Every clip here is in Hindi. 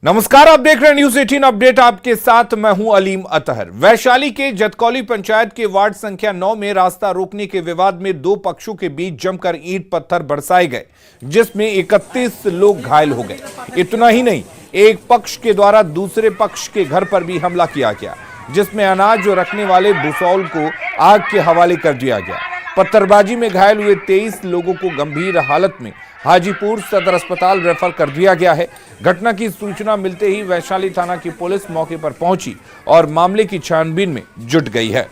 नमस्कार, आप देख रहे हैं न्यूज 18 अपडेट। आपके साथ मैं हूं अलीम अतहर। वैशाली के जतकौली पंचायत के वार्ड संख्या 9 में रास्ता रोकने के विवाद में दो पक्षों के बीच जमकर ईंट पत्थर बरसाए गए, जिसमें 31 लोग घायल हो गए। इतना ही नहीं, एक पक्ष के द्वारा दूसरे पक्ष के घर पर भी हमला किया गया, जिसमें अनाज रखने वाले भूसौल को आग के हवाले कर दिया गया। पत्थरबाजी में घायल हुए 23 लोगों को गंभीर हालत में हाजीपुर सदर अस्पताल रेफर कर दिया गया है। घटना की सूचना मिलते ही वैशाली थाना की पुलिस मौके पर पहुंची और मामले की छानबीन में जुट गई है।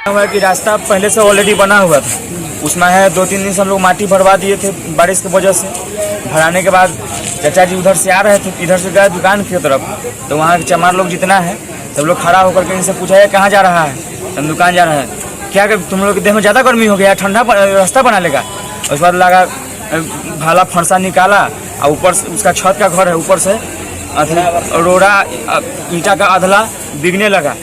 हुआ कि रास्ता पहले से ऑलरेडी बना हुआ था, उसमें है 2-3 दिन से हम लोग माटी भरवा दिए थे बारिश की वजह से। भराने के बाद चाचा जी उधर से आ रहे थे, इधर से गए दुकान की तरफ, तो वहाँ के चमार लोग जितना है सब लोग खड़ा होकर के इनसे पूछा है कहाँ जा रहा है। हम दुकान जा रहे हैं। क्या कर तुम लोग के देह में ज़्यादा गर्मी हो गया, ठंडा रास्ता बना लेगा। उसके बाद लगा भाला फरसा निकाला और ऊपर से उसका छत का घर है, ऊपर से रोड़ा ईंटा का अधला बिगने लगा।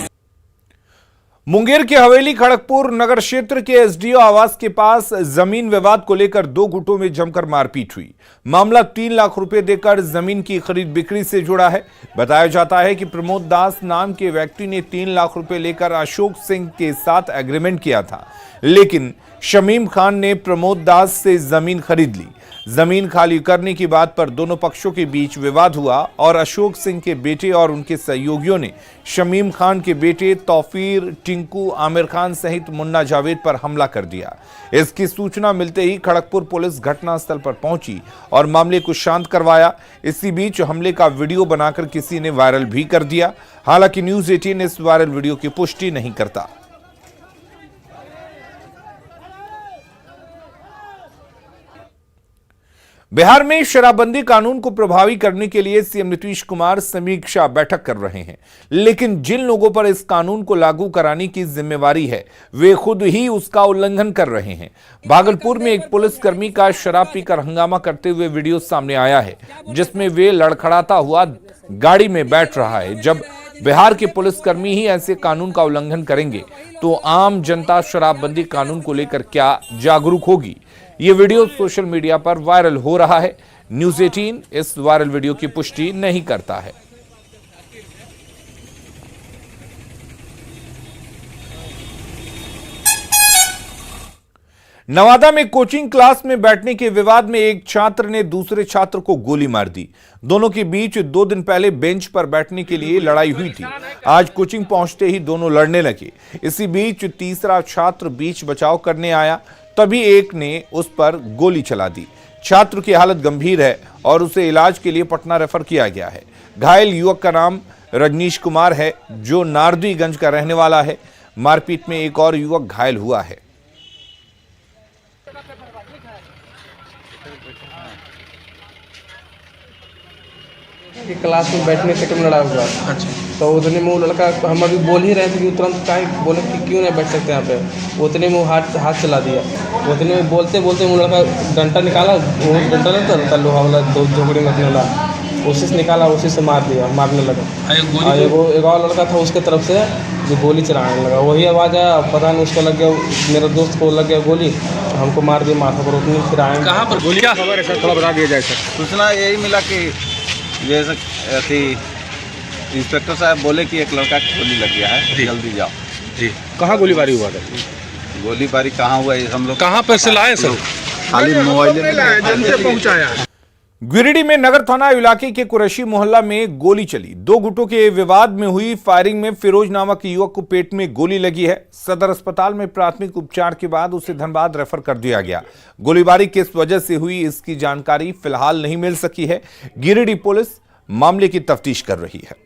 मुंगेर के हवेली खड़गपुर नगर क्षेत्र के एसडीओ आवास के पास जमीन विवाद को लेकर दो गुटों में जमकर मारपीट हुई। मामला 3 लाख रुपए देकर जमीन की खरीद बिक्री से जुड़ा है। बताया जाता है कि प्रमोद दास नाम के व्यक्ति ने 3 लाख रुपए लेकर अशोक सिंह के साथ एग्रीमेंट किया था, लेकिन शमीम खान ने प्रमोद दास से जमीन खरीद ली। जमीन खाली करने की बात पर दोनों पक्षों के बीच विवाद हुआ और अशोक सिंह के बेटे और उनके सहयोगियों ने शमीम खान के बेटे तौफीर, टिंकू, आमिर खान सहित मुन्ना जावेद पर हमला कर दिया। इसकी सूचना मिलते ही खड़गपुर पुलिस घटनास्थल पर पहुंची और मामले को शांत करवाया। इसी बीच हमले का वीडियो बनाकर किसी ने वायरल भी कर दिया। हालांकि न्यूज 18 इस वायरल वीडियो की पुष्टि नहीं करता। बिहार में शराबबंदी कानून को प्रभावी करने के लिए सीएम नीतीश कुमार समीक्षा बैठक कर रहे हैं, लेकिन जिन लोगों पर इस कानून को लागू कराने की जिम्मेवारी है वे खुद ही उसका उल्लंघन कर रहे हैं। भागलपुर में एक पुलिसकर्मी का शराब पीकर हंगामा करते हुए वीडियो सामने आया है, जिसमें वे लड़खड़ाता हुआ गाड़ी में बैठ रहा है। जब बिहार के पुलिसकर्मी ही ऐसे कानून का उल्लंघन करेंगे तो आम जनता शराबबंदी कानून को लेकर क्या जागरूक होगी। ये वीडियो सोशल मीडिया पर वायरल हो रहा है। न्यूज 18 इस वायरल वीडियो की पुष्टि नहीं करता है। नवादा में कोचिंग क्लास में बैठने के विवाद में एक छात्र ने दूसरे छात्र को गोली मार दी। दोनों के बीच 2 दिन पहले बेंच पर बैठने के लिए लड़ाई हुई थी। आज कोचिंग पहुंचते ही दोनों लड़ने लगे। इसी बीच तीसरा छात्र बीच बचाव करने आया, तभी एक ने उस पर गोली चला दी। छात्र की हालत गंभीर है और उसे इलाज के लिए पटना रेफर किया गया है। घायल युवक का नाम रजनीश कुमार है, जो नारदीगंज का रहने वाला है। मारपीट में एक और युवक घायल हुआ है। कि क्लास में बैठने से लड़ा हुआ। अच्छा। तो उतने में वो लड़का, हम अभी बोल ही रहे थे कि तुरंत काहे बोले कि क्यों नहीं बैठ सकते यहाँ पे। उतने में वो हाथ चला दिया। उतने में बोलते बोलते वो लड़का डंडा निकाला, वो डंडा नहीं था लोहा वाला, दो झोपड़ी में रखने वाला, उसी से निकाला, उसी से मारने लगा। एक और लड़का था उसके तरफ से जो गोली चलाने लगा, वही आवाज़ आया, पता नहीं उसको लग गया, मेरे दोस्त को लग गया गोली, हमको मार दिया माथा पर। उतनी फिर आए कहाँ पर गोली, क्या खबर है सर, थोड़ा बता दिया जाए सर। सूचना यही मिला कि जैसे अथी इंस्पेक्टर साहब बोले कि एक लड़का की गोली लग गया है, जल्दी जाओ। जी, कहाँ गोलीबारी हुआ था? गोलीबारी कहाँ हुआ है हम लोग कहाँ पर से लाए सर? खाली मोबाइल से पहुँचाया। गिरिडीह में नगर थाना इलाके के कुरैशी मोहल्ला में गोली चली। दो गुटों के विवाद में हुई फायरिंग में फिरोज नामक युवक को पेट में गोली लगी है। सदर अस्पताल में प्राथमिक उपचार के बाद उसे धनबाद रेफर कर दिया गया। गोलीबारी किस वजह से हुई, इसकी जानकारी फिलहाल नहीं मिल सकी है। गिरिडीह पुलिस मामले की तफ्तीश कर रही है।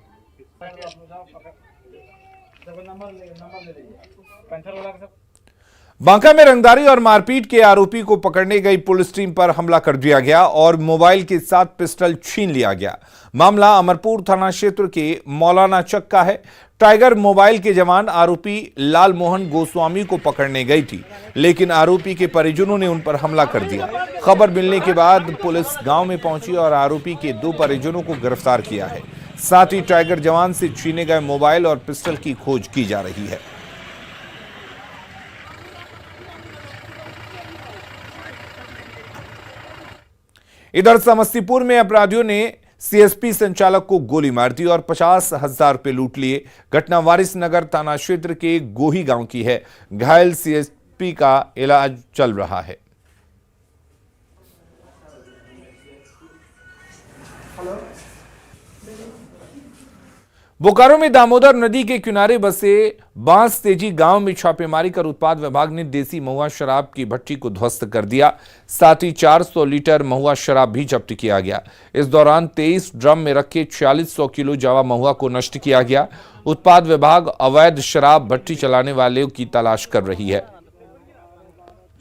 बांका में रंगदारी और मारपीट के आरोपी को पकड़ने गई पुलिस टीम पर हमला कर दिया गया और मोबाइल के साथ पिस्टल छीन लिया गया। मामला अमरपुर थाना क्षेत्र के मौलाना चक का है। टाइगर मोबाइल के जवान आरोपी लाल मोहन गोस्वामी को पकड़ने गई थी, लेकिन आरोपी के परिजनों ने उन पर हमला कर दिया। खबर मिलने के बाद पुलिस गांव में पहुंची और आरोपी के 2 परिजनों को गिरफ्तार किया है। साथ ही टाइगर जवान से छीने गए मोबाइल और पिस्टल की खोज की जा रही है। इधर समस्तीपुर में अपराधियों ने सीएसपी संचालक को गोली मार दी और 50,000 रुपए लूट लिए। घटना वारिस नगर थाना क्षेत्र के गोही गांव की है। घायल सीएसपी का इलाज चल रहा है। बोकारो में दामोदर नदी के किनारे बसे बांस तेजी गांव में छापेमारी कर उत्पाद विभाग ने देसी महुआ शराब की भट्टी को ध्वस्त कर दिया। साथ ही 400 लीटर महुआ शराब भी जब्त किया गया। इस दौरान 23 ड्रम में रखे 4600 किलो जावा महुआ को नष्ट किया गया। उत्पाद विभाग अवैध शराब भट्टी चलाने वालों की तलाश कर रही है।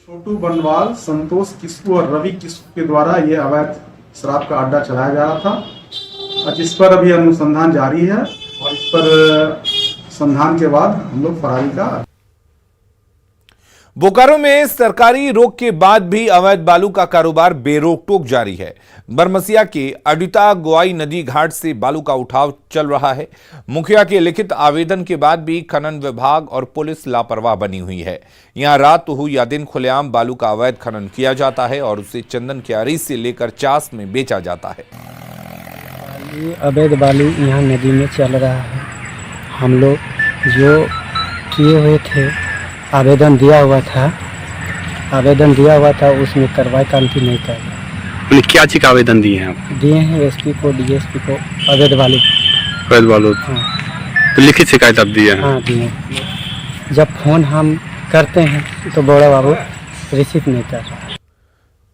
छोटू बनवाल, संतोष किस्कू और रवि किस्कू के द्वारा यह अवैध शराब का अड्डा चलाया जा रहा था। जिस पर अभी अनुसंधान जारी है और इस पर संधान के बाद हम लोग फरारी का। बोकारो में सरकारी रोक के बाद भी अवैध बालू का कारोबार बेरोक टोक जारी है। बरमसिया के अडिता गोआई नदी घाट से बालू का उठाव चल रहा है। मुखिया के लिखित आवेदन के बाद भी खनन विभाग और पुलिस लापरवाह बनी हुई है। यहां रात हो या दिन खुलेआम बालू का अवैध खनन किया जाता है और उसे चंदन क्यारी से लेकर चास में बेचा जाता है। ये अवैध बालू यहाँ नदी में चल रहा है। हम लोग जो किए हुए थे, आवेदन दिया हुआ था उसमें कार्रवाई कानूनी नहीं कर। क्या चीज का आवेदन दिए हैं आप? दिए हैं एसपी को, डीएसपी को। अवैध बालू हाँ। तो लिखित शिकायत आप दिए हैं? हाँ दिए। जब फोन हम करते हैं तो बड़ा बाबू रिसीव नहीं कर रहा।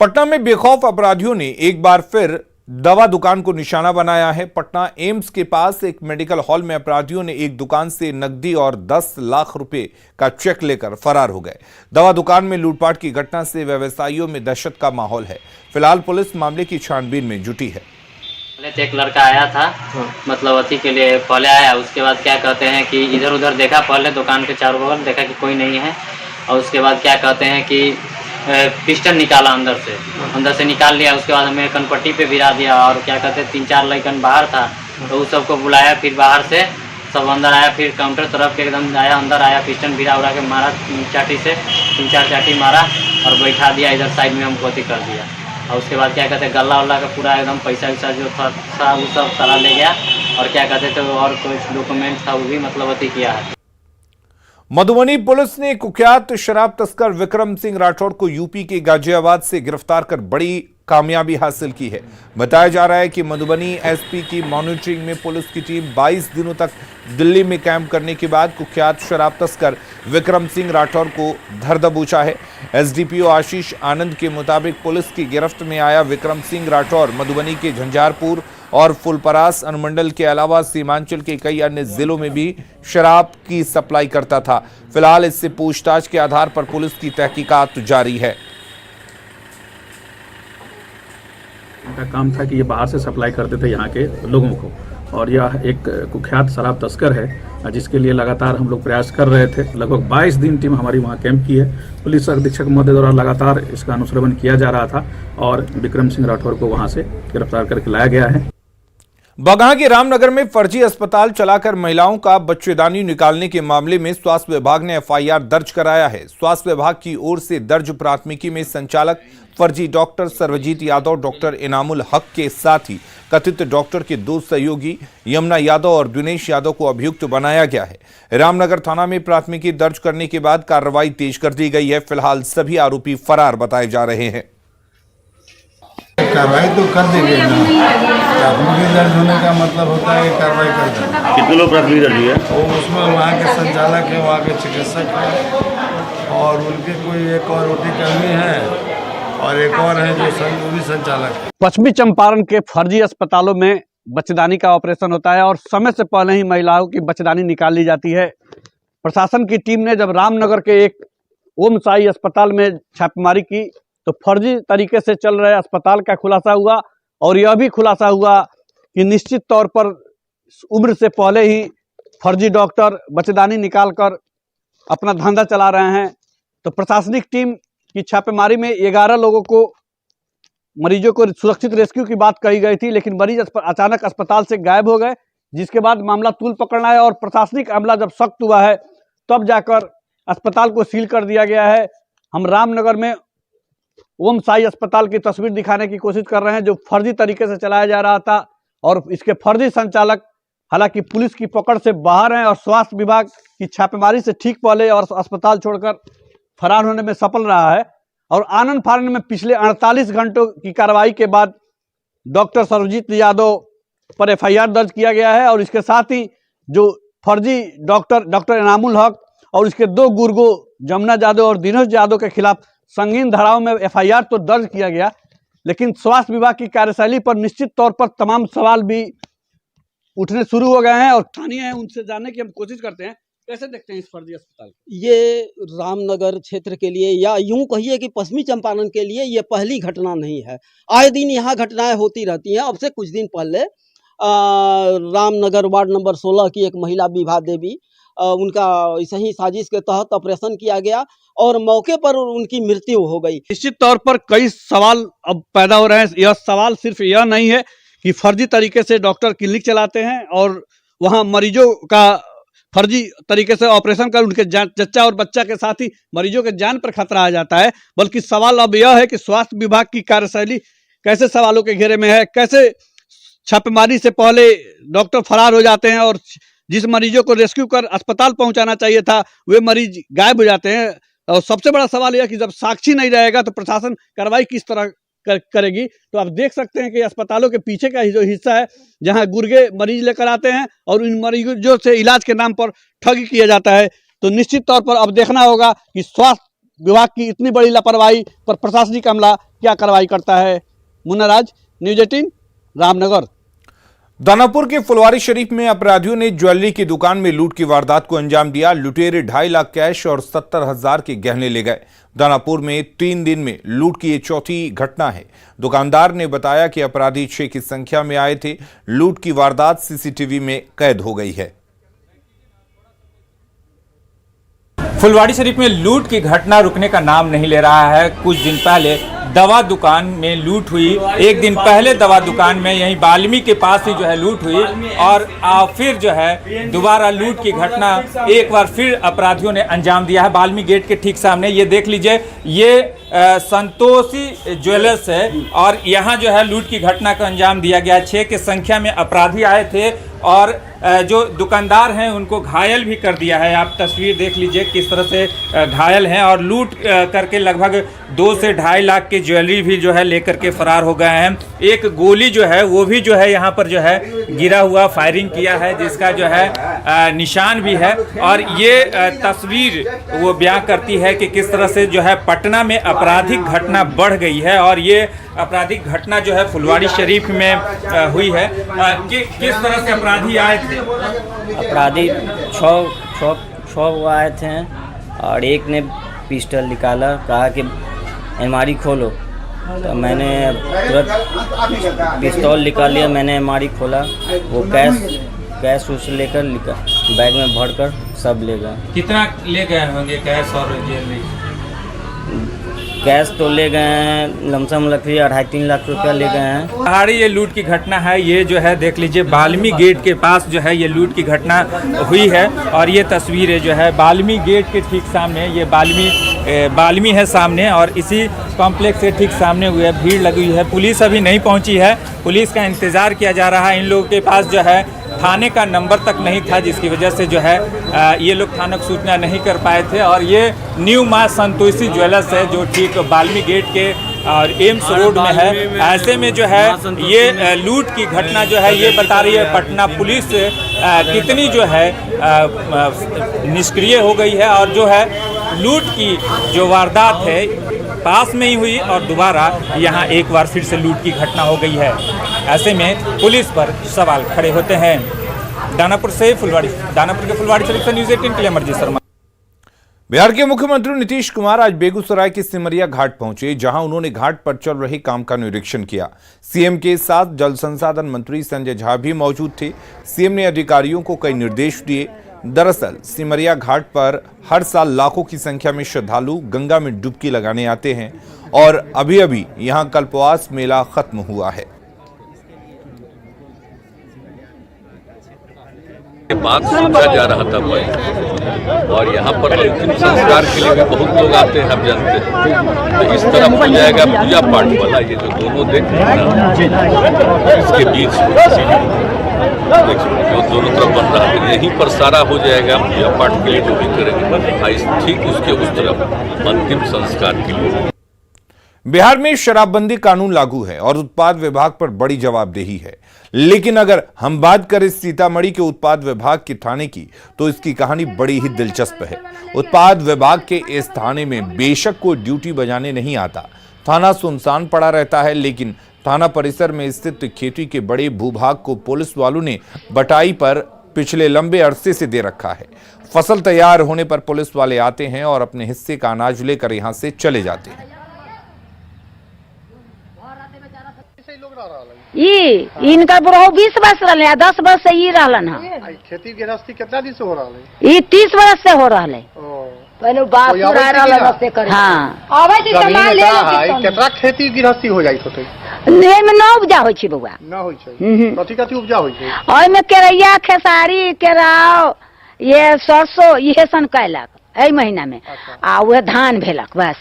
पटना में बेखौफ अपराधियों ने एक बार फिर दवा दुकान को निशाना बनाया है। पटना एम्स के पास एक मेडिकल हॉल में अपराधियों ने एक दुकान से नकदी और 10 लाख रुपए का चेक लेकर फरार हो गए। दवा दुकान में लूटपाट की घटना से व्यवसायियों में दहशत का माहौल है। फिलहाल पुलिस मामले की छानबीन में जुटी है। पहले एक लड़का आया था, मतलब अति के लिए पहले आया, उसके बाद क्या कहते हैं कि इधर उधर देखा, पहले दुकान के चारों बगल देखा कि कोई नहीं है, और उसके बाद क्या कहते हैं कि पिस्टन निकाला अंदर से निकाल लिया। उसके बाद हमें कनपट्टी पे गिरा दिया और क्या कहते हैं 3-4 लड़कन बाहर था तो उस सबको बुलाया, फिर बाहर से सब अंदर आया, फिर काउंटर तरफ के एकदम आया, अंदर आया, पिस्टन भिड़ा उड़ा के मारा, चाटी से 3-4 चाटी मारा और बैठा दिया इधर साइड में, हमको अति कर दिया। और उसके बाद क्या कहते हैं गला उल्ला का पूरा एकदम पैसा वैसा जो था वो सब सारा ले गया, और क्या कहते थे और कुछ डॉक्यूमेंट था वो भी मतलब अति किया है। मधुबनी पुलिस ने कुख्यात शराब तस्कर विक्रम सिंह राठौड़ को यूपी के गाजियाबाद से गिरफ्तार कर बड़ी कामयाबी हासिल की है। बताया जा रहा है कि मधुबनी एसपी की मॉनिटरिंग में पुलिस की टीम 22 दिनों तक दिल्ली में कैंप करने के बाद कुख्यात शराब तस्कर विक्रम सिंह राठौड़ को धर दबोचा है। एसडीपीओ आशीष आनंद के मुताबिक पुलिस की गिरफ्त में आया विक्रम सिंह राठौड़ मधुबनी के झंझारपुर और फुलपरास अनुमंडल के अलावा सीमांचल के कई अन्य जिलों में भी शराब की सप्लाई करता था। फिलहाल इससे पूछताछ के आधार पर पुलिस की तहकीकात जारी है। इनका काम था कि ये बाहर से सप्लाई करते थे यहाँ के लोगों को, और यह एक कुख्यात शराब तस्कर है जिसके लिए लगातार हम लोग प्रयास कर रहे थे। लगभग 22 दिन टीम हमारी वहाँ कैंप की है। पुलिस अधीक्षक महोदय द्वारा लगातार इसका अनुश्रवण किया जा रहा था और विक्रम सिंह राठौर को वहाँ से गिरफ्तार करके लाया गया है। बगहा के रामनगर में फर्जी अस्पताल चलाकर महिलाओं का बच्चेदानी निकालने के मामले में स्वास्थ्य विभाग ने एफआईआर दर्ज कराया है। स्वास्थ्य विभाग की ओर से दर्ज प्राथमिकी में संचालक फर्जी डॉक्टर सर्वजीत यादव, डॉक्टर इनामुल हक के साथ ही कथित डॉक्टर के 2 सहयोगी यमुना यादव और दिनेश यादव को अभियुक्त बनाया गया है। रामनगर थाना में प्राथमिकी दर्ज करने के बाद कार्रवाई तेज कर दी गई है। फिलहाल सभी आरोपी फरार बताए जा रहे हैं। कार्रवाई तो कर देंगे ना, प्राथमिकी दर्ज होने का मतलब होता है कार्रवाई कर देंगे। कितने लोग प्राथमिकी दर्ज हुई है? वो उसमें वहाँ के संचालक है, वहाँ के चिकित्सक हैं और उनके कोई एक और ओटी कर्मी है और एक और है जो संचालक है। पश्चिमी चंपारण के फर्जी अस्पतालों में बच्चेदानी का ऑपरेशन होता है और समय से पहले ही महिलाओं की बच्चेदानी निकाल ली जाती है। प्रशासन की टीम ने जब रामनगर के एक ओम साई अस्पताल में छापेमारी की तो फर्जी तरीके से चल रहे अस्पताल का खुलासा हुआ और यह भी खुलासा हुआ कि निश्चित तौर पर उम्र से पहले ही फर्जी डॉक्टर बच्चेदानी निकालकर अपना धंधा चला रहे हैं। तो प्रशासनिक टीम की छापेमारी में 11 लोगों को, मरीजों को सुरक्षित रेस्क्यू की बात कही गई थी, लेकिन मरीज अचानक अस्पताल से गायब हो गए। जिसके बाद मामला तूल पकड़ना है और प्रशासनिक अमला जब सख्त हुआ है तब जाकर अस्पताल को सील कर दिया गया है। हम रामनगर में ओम साई अस्पताल की तस्वीर दिखाने की कोशिश कर रहे हैं जो फर्जी तरीके से चलाया जा रहा था और इसके फर्जी संचालक हालांकि पुलिस की पकड़ से बाहर हैं और स्वास्थ्य विभाग की छापेमारी से ठीक पहले और अस्पताल छोड़कर फरार होने में सफल रहा है। और आनंद फानन में पिछले 48 घंटों की कार्रवाई के बाद डॉक्टर सर्वजीत यादव पर FIR दर्ज किया गया है और इसके साथ ही जो फर्जी डॉक्टर इनामुल हक और इसके 2 गुर्गों जमुना यादव और दिनेश यादव के खिलाफ संगीन धाराओं में FIR तो दर्ज किया गया, लेकिन स्वास्थ्य विभाग की कार्यशैली पर निश्चित तौर पर तमाम सवाल भी उठने शुरू हो गए हैं और स्थानीय हैं उनसे जानने की हम कोशिश करते हैं। कैसे देखते हैं इस फर्जी अस्पताल को? ये रामनगर क्षेत्र के लिए या यूं कहिए कि पश्चिमी चंपारण के लिए ये पहली घटना नहीं है। आए दिन यहाँ घटनाएं होती रहती हैं। अब से कुछ दिन पहले रामनगर वार्ड नंबर 16 की एक महिला विभा देवी, उनका ऐसे ही साजिश के तहत ऑपरेशन किया गया और मौके पर उनकी मृत्यु हो गई। निश्चित तौर पर कई सवाल अब पैदा हो रहे हैं। यह सवाल सिर्फ यह नहीं है कि फर्जी तरीके से डॉक्टर क्लिनिक चलाते हैं और वहां मरीजों का फर्जी तरीके से ऑपरेशन कर उनके जच्चा और बच्चा के साथ ही मरीजों के जान पर खतरा आ जाता है, बल्कि सवाल अब यह है कि स्वास्थ्य विभाग की कार्यशैली कैसे सवालों के घेरे में है, कैसे छापेमारी से पहले डॉक्टर फरार हो जाते हैं और जिस मरीजों को रेस्क्यू कर अस्पताल पहुंचाना चाहिए था वे मरीज गायब हो जाते हैं। और सबसे बड़ा सवाल यह कि जब साक्षी नहीं रहेगा तो प्रशासन कार्रवाई किस तरह करेगी। तो आप देख सकते हैं कि अस्पतालों के पीछे का जो हिस्सा है जहां गुर्गे मरीज लेकर आते हैं और इन मरीजों से इलाज के नाम पर ठगी किया जाता है। तो निश्चित तौर पर अब देखना होगा कि स्वास्थ्य विभाग की इतनी बड़ी लापरवाही पर प्रशासनिक अमला क्या कार्रवाई करता है। मुन्ना राज, न्यूज़ 18, रामनगर। दानापुर के फुलवारी शरीफ में अपराधियों ने ज्वेलरी की दुकान में लूट की वारदात को अंजाम दिया। लुटेरे 2.5 लाख कैश और 70,000 के गहने ले गए। दानापुर में 3 दिन में लूट की ये चौथी घटना है। दुकानदार ने बताया कि अपराधी 6 की संख्या में आए थे। लूट की वारदात सीसीटीवी में कैद हो गई है। फुलवारी शरीफ में लूट की घटना रुकने का नाम नहीं ले रहा है। कुछ दिन पहले दवा दुकान में लूट हुई, एक दिन पहले दवा दुकान में यहीं बाल्मी के पास ही जो है लूट हुई और फिर जो है दोबारा लूट की घटना एक बार फिर अपराधियों ने अंजाम दिया है बाल्मी गेट के ठीक सामने। ये देख लीजिए, ये संतोषी ज्वेलर्स है और यहाँ जो है लूट की घटना का अंजाम दिया गया। 6 की संख्या में अपराधी आए थे और जो दुकानदार हैं उनको घायल भी कर दिया है। आप तस्वीर देख लीजिए किस तरह से घायल हैं और लूट करके लगभग 2 से 2.5 लाख की ज्वेलरी भी जो है लेकर के फरार हो गए हैं। एक गोली जो है वो भी जो है यहाँ पर जो है गिरा हुआ फायरिंग किया है जिसका जो है निशान भी है। और ये तस्वीर वो बयां करती है कि किस तरह से जो है पटना में आपराधिक घटना बढ़ गई है और ये आपराधिक घटना जो है फुलवारी शरीफ में हुई है। किस तरह से अपराधी आए थे? अपराधी 6 आए थे और एक ने पिस्टल निकाला, कहा कि अलमारी खोलो, तो मैंने तुरंत पिस्तौल निकाल लिया। मैंने अलमारी खोला, वो कैश उस लेकर बैग में भरकर सब ले गए। कितना ले गए होंगे कैश और ज्वेलरी? कैश तो ले गए हैं लमसम लकड़ी 2.5-3 लाख रुपया ले गए हैं। पहाड़ी ये लूट की घटना है। ये जो है देख लीजिए बाल्मी गेट के पास जो है ये लूट की घटना हुई है और ये तस्वीरें जो है बाल्मी गेट के ठीक सामने, ये बाल्मी है सामने और इसी कॉम्प्लेक्स के ठीक सामने हुई है। भीड़ लगी हुई है, पुलिस अभी नहीं पहुंची है, पुलिस का इंतज़ार किया जा रहा है। इन लोगों के पास जो है थाने का नंबर तक नहीं था जिसकी वजह से जो है ये लोग थाने को सूचना नहीं कर पाए थे। और ये न्यू माँ संतोषी ज्वेलर्स है जो ठीक बाल्मी गेट के और एम्स रोड में है। ऐसे में जो है ये लूट की घटना जो है ये बता रही है पटना पुलिस कितनी जो है निष्क्रिय हो गई है और जो है लूट की जो वारदात है पास में ही हुई और दोबारा यहाँ एक बार फिर से लूट की घटना हो गई है। ऐसे में पुलिस पर सवाल खड़े होते हैं। दानापुर के फुलवारी शरीफ से न्यूज़ 18 के लिए अमरजीत शर्मा। बिहार के मुख्यमंत्री नीतीश कुमार आज बेगूसराय के सिमरिया घाट पहुंचे, जहां उन्होंने घाट पर चल रहे काम का निरीक्षण किया। सीएम के साथ जल संसाधन मंत्री संजय झा भी मौजूद थे। सीएम ने अधिकारियों को कई निर्देश दिए। दरअसल सिमरिया घाट पर हर साल लाखों की संख्या में श्रद्धालु गंगा में डुबकी लगाने आते हैं और अभी यहां कल्पवास मेला खत्म हुआ है। ये बात सोचा जा रहा था भाई, और यहाँ पर अंतिम संस्कार के लिए भी बहुत लोग आते हैं, आप जानते हैं। तो इस तरफ हो जाएगा पूजा पाठ वाला, ये जो दोनों देख रहे हैं ना, इसके बीच जो दोनों तरफ बन रहा है, यहीं पर सारा हो जाएगा पूजा पाठ के लिए जो भी करेंगे, ठीक उसके उस तरफ अंतिम संस्कार के लिए। बिहार में शराबबंदी कानून लागू है और उत्पाद विभाग पर बड़ी जवाबदेही है, लेकिन अगर हम बात करें सीतामढ़ी के उत्पाद विभाग के थाने की, तो इसकी कहानी बड़ी ही दिलचस्प है। उत्पाद विभाग के इस थाने में बेशक कोई ड्यूटी बजाने नहीं आता, थाना सुनसान पड़ा रहता है, लेकिन थाना परिसर में स्थित खेती के बड़े भूभाग को पुलिस वालों ने बटाई पर पिछले लंबे अरसे से दे रखा है। फसल तैयार होने पर पुलिस वाले आते हैं और अपने हिस्से का अनाज लेकर यहां से चले जाते हैं। इनका बुढ़ऊ 20 वर्ष रहे हैं, 10 वर्ष से ये रहलन है। खेती गृहस्थी कितना दिन से हो रहा है? ये 30 वर्ष से हो रहा है। पहले बात कितना खेती गृहस्थी हो जाई होते? में न उपजा होय छै बउआ, न होय छै। कथी कथी उपजा होय छै? ओय में केरैया, खेसारी, केराव, ये सरसों, ये सन कैलक एहि महीना में। आ वह धान भेलक बस।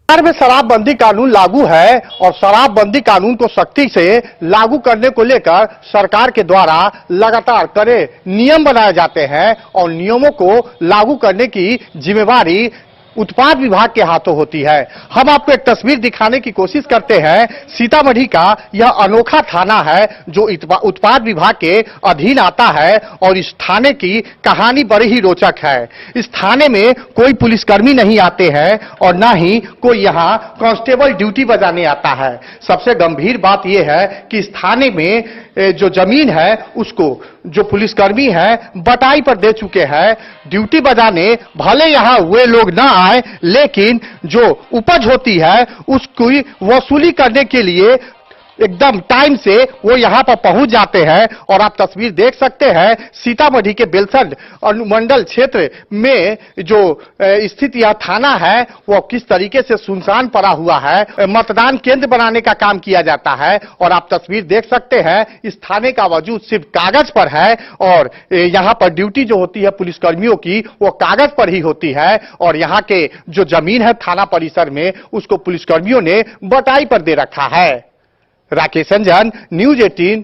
बिहार में शराबबंदी कानून लागू है और शराबबंदी कानून को सख्ती से लागू करने को लेकर सरकार के द्वारा लगातार कड़े नियम बनाए जाते हैं और नियमों को लागू करने की जिम्मेवारी उत्पाद विभाग के हाथों होती है। हम आपको एक तस्वीर दिखाने की कोशिश करते हैं। सीतामढ़ी का यह अनोखा थाना है जो उत्पाद विभाग के अधीन आता है और इस थाने की कहानी बड़ी ही रोचक है। इस थाने में कोई पुलिसकर्मी नहीं आते हैं और न ही कोई यहाँ कांस्टेबल ड्यूटी बजाने आता है। सबसे गंभीर बात यह है कि इस थाने में जो जमीन है उसको जो पुलिसकर्मी है बटाई पर दे चुके हैं। ड्यूटी बजाने भले यहाँ हुए लोग ना आए, लेकिन जो उपज होती है उसकी वसूली करने के लिए एकदम टाइम से वो यहाँ पर पहुंच जाते हैं। और आप तस्वीर देख सकते हैं सीतामढ़ी के बेलसंड अनुमंडल क्षेत्र में जो स्थित यह थाना है वो किस तरीके से सुनसान पड़ा हुआ है। मतदान केंद्र बनाने का काम किया जाता है और आप तस्वीर देख सकते हैं इस थाने का वजूद सिर्फ कागज पर है और यहाँ पर ड्यूटी जो होती है पुलिसकर्मियों की वो कागज पर ही होती है। और यहाँ के जो जमीन है थाना परिसर में उसको पुलिसकर्मियों ने बटाई पर दे रखा है। राकेश रंजन, न्यूज 18।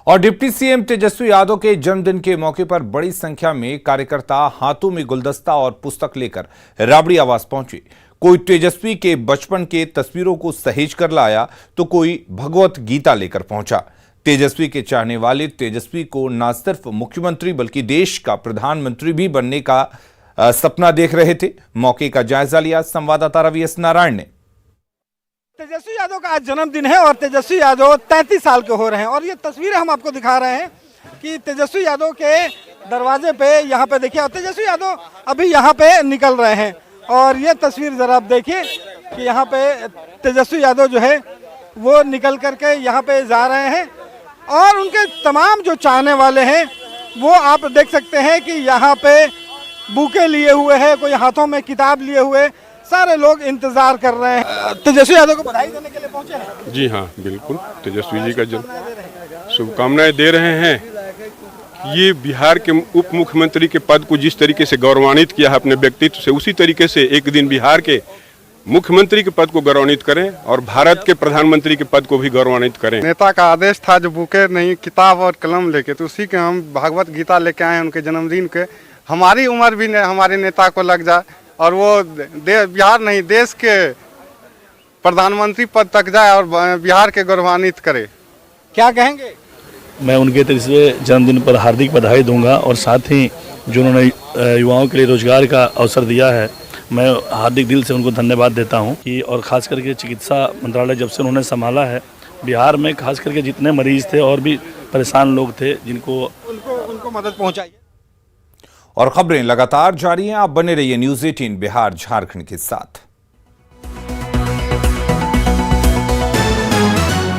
और डिप्टी सीएम तेजस्वी यादव के जन्मदिन के मौके पर बड़ी संख्या में कार्यकर्ता हाथों में गुलदस्ता और पुस्तक लेकर राबड़ी आवास पहुंचे। कोई तेजस्वी के बचपन के तस्वीरों को सहेज कर लाया तो कोई भगवत गीता लेकर पहुंचा। तेजस्वी के चाहने वाले तेजस्वी को न सिर्फ मुख्यमंत्री बल्कि देश का प्रधानमंत्री भी बनने का सपना देख रहे थे। मौके का जायजा लिया संवाददाता रवि एस नारायण ने। तेजस्वी यादव का आज जन्मदिन है और तेजस्वी यादव 33 साल के हो रहे हैं और ये तस्वीरें हम आपको दिखा रहे हैं कि तेजस्वी यादव के दरवाजे पे यहाँ पे देखिए, तेजस्वी यादव अभी यहाँ पे निकल रहे हैं और ये तस्वीर जरा आप देखिए कि यहाँ पे तेजस्वी यादव जो है वो निकल करके यहाँ पे जा रहे हैं और उनके तमाम जो चाहने वाले हैं वो आप देख सकते हैं कि यहाँ पे बुके लिए हुए हैं, कोई हाथों में किताब लिए हुए, सारे लोग इंतजार कर रहे हैं। तेजस्वी यादव को बधाई देने के लिए पहुंचे हैं। जी हाँ, बिल्कुल तेजस्वी जी का जन्म शुभकामनाएं दे रहे हैं। ये बिहार के उप मुख्यमंत्री के पद को जिस तरीके से गौरवान्वित किया है अपने व्यक्तित्व से, उसी तरीके से एक दिन बिहार के मुख्यमंत्री के पद को गौरवान्वित करें और भारत के प्रधानमंत्री के पद को भी गौरवान्वित करें। नेता का आदेश था जो बुके नहीं किताब और कलम लेके, तो उसी के हम भागवत गीता लेके आए उनके जन्मदिन के। हमारी उम्र भी हमारे नेता को लग जाए और वो बिहार नहीं देश के प्रधानमंत्री पद तक जाए और बिहार के गौरवान्वित करे। क्या कहेंगे? मैं उनके 33वें जन्मदिन पर हार्दिक बधाई दूंगा और साथ ही जो उन्होंने युवाओं के लिए रोजगार का अवसर दिया है, मैं हार्दिक दिल से उनको धन्यवाद देता हूं कि और ख़ास करके चिकित्सा मंत्रालय जब से उन्होंने संभाला है, बिहार में खास करके जितने मरीज थे और भी परेशान लोग थे जिनको उनको मदद पहुंचाई। और खबरें लगातार जारी हैं, आप बने रहिए न्यूज़ 18 बिहार झारखंड के साथ।